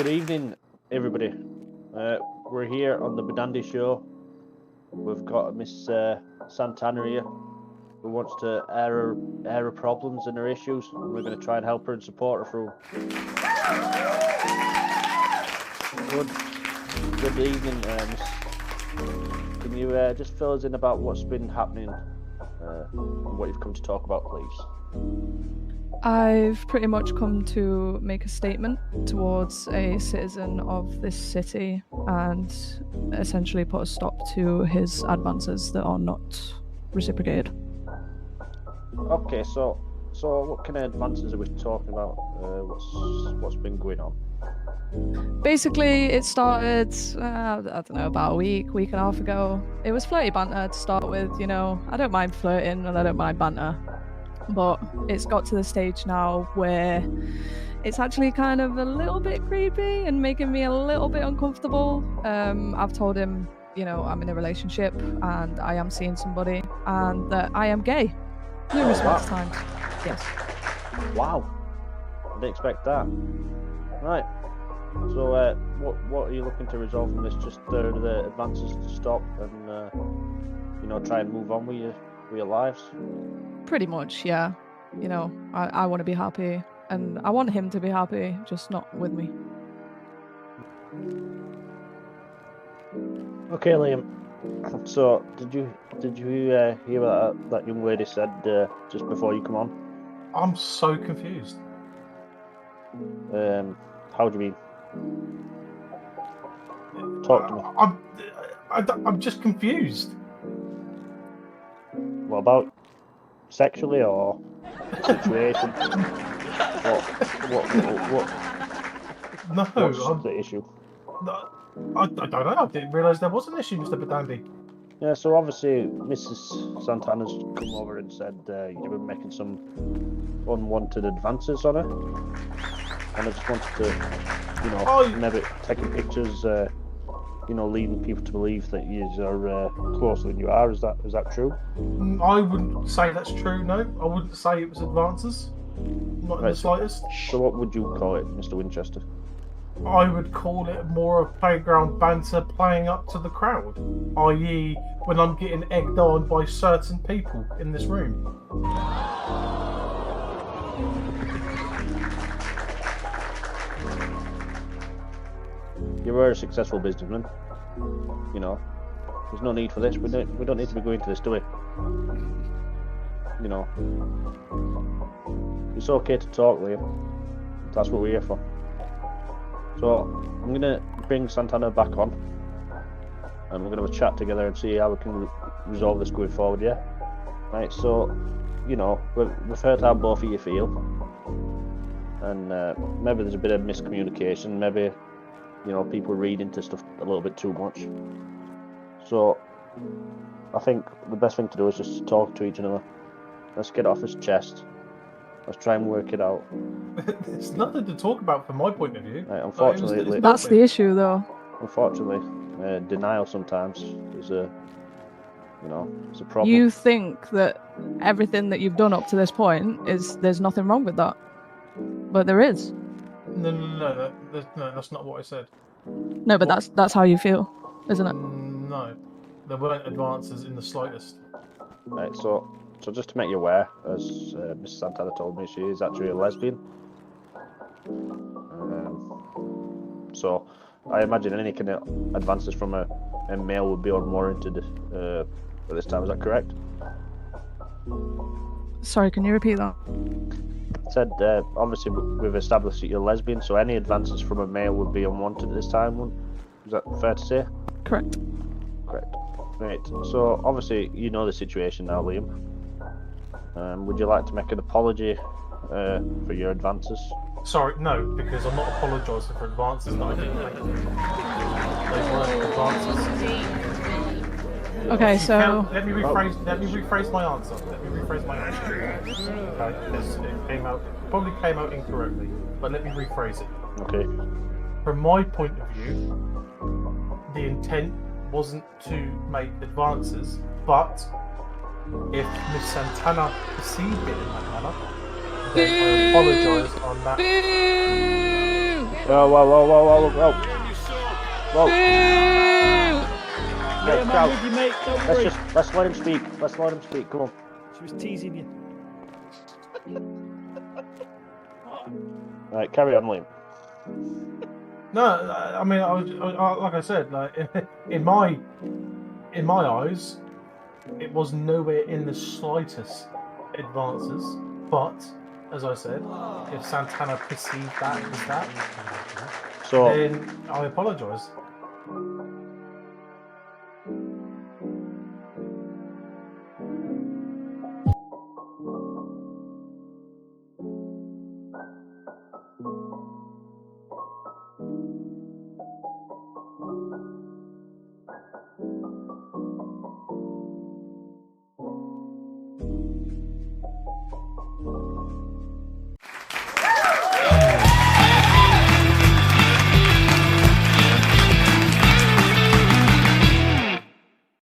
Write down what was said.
Good evening, everybody. We're here on the Badande show. We've got Miss Santana here, who wants to air her problems and her issues, and we're going to try and help her and support her through. Good evening, Miss. Can you just fill us in about what's been happening and what you've come to talk about, please? I've pretty much come to make a statement towards a citizen of this city and essentially put a stop to his advances that are not reciprocated. Okay, so what kind of advances are we talking about? What's been going on? Basically, it started, I don't know, about a week and a half ago. It was flirty banter to start with, you know. I don't mind flirting and I don't mind banter. But it's got to the stage now where it's actually kind of a little bit creepy and making me a little bit uncomfortable. I've told him, you know, I'm in a relationship and I am seeing somebody and that I am gay. Numerous times. Yes. Wow. I didn't expect that. Right. So what are you looking to resolve from this? Just the advances to stop and you know, try and move on with your lives? Pretty much, yeah. You know, I want to be happy, and I want him to be happy, just not with me. Okay, Liam. So, did you hear what that young lady said just before you come on? I'm so confused. How do you mean? Talk to me. I'm just confused. What about sexually or situation? what? No, What's the issue? I don't know. I didn't realise there was an issue, Mr. Badande. Yeah, so obviously Mrs. Santana's come over and said you've been making some unwanted advances on her. And I just wanted to, you know, maybe taking pictures, you know, leading people to believe that you are closer than you are. Is that true? I wouldn't say that's true, no. I wouldn't say it was advances. Not in the slightest. So what would you call it, Mr. Winchester? I would call it more of playground banter playing up to the crowd. I.e., when I'm getting egged on by certain people in this room. You were a successful businessman. You know, there's no need for this. We don't need to be going to this, do we? You know, it's okay to talk, Liam. That's what we're here for. So I'm gonna bring Santana back on, and we're gonna have a chat together and see how we can resolve this going forward. Yeah. Right. So, you know, we've heard how both of you feel, and maybe there's a bit of miscommunication. Maybe, you know, people read into stuff a little bit too much. So I think the best thing to do is just talk to each other. Let's get it off his chest. Let's try and work it out. There's nothing to talk about from my point of view. Right, unfortunately, that's the issue, though. Unfortunately, denial sometimes is a problem. You think that everything that you've done up to this point there's nothing wrong with that, but there is. No, that's not what I said. No, but that's how you feel, isn't it? No, there weren't advances in the slightest. Right, so just to make you aware, as Miss Santana told me, she is actually a lesbian. So I imagine any kind of advances from a male would be unwarranted at this time. Is that correct? Sorry, can you repeat that? Said obviously we've established that you're lesbian, so any advances from a male would be unwanted at this time. Is that fair to say? Correct. Right. So obviously you know the situation now, Liam. Would you like to make an apology for your advances? Sorry, no, because I'm not apologising for advances that I didn't make. Those weren't advances. Okay, so let me rephrase my answer. Okay, it probably came out incorrectly, but let me rephrase it. Okay. From my point of view, the intent wasn't to make advances, but if Miss Santana perceived it in that manner, then I apologise on that. Whoa, whoa, whoa, whoa, whoa, whoa. Whoa. Yeah, Right, man, Cal, with you, mate. Don't worry. let's let him speak. Let's let him speak. Come on. She was teasing you. Right, carry on, Liam. No, I mean, like I said, like in my eyes, it was nowhere in the slightest advances. But as I said, if Santana perceived that as that, So, then I apologise.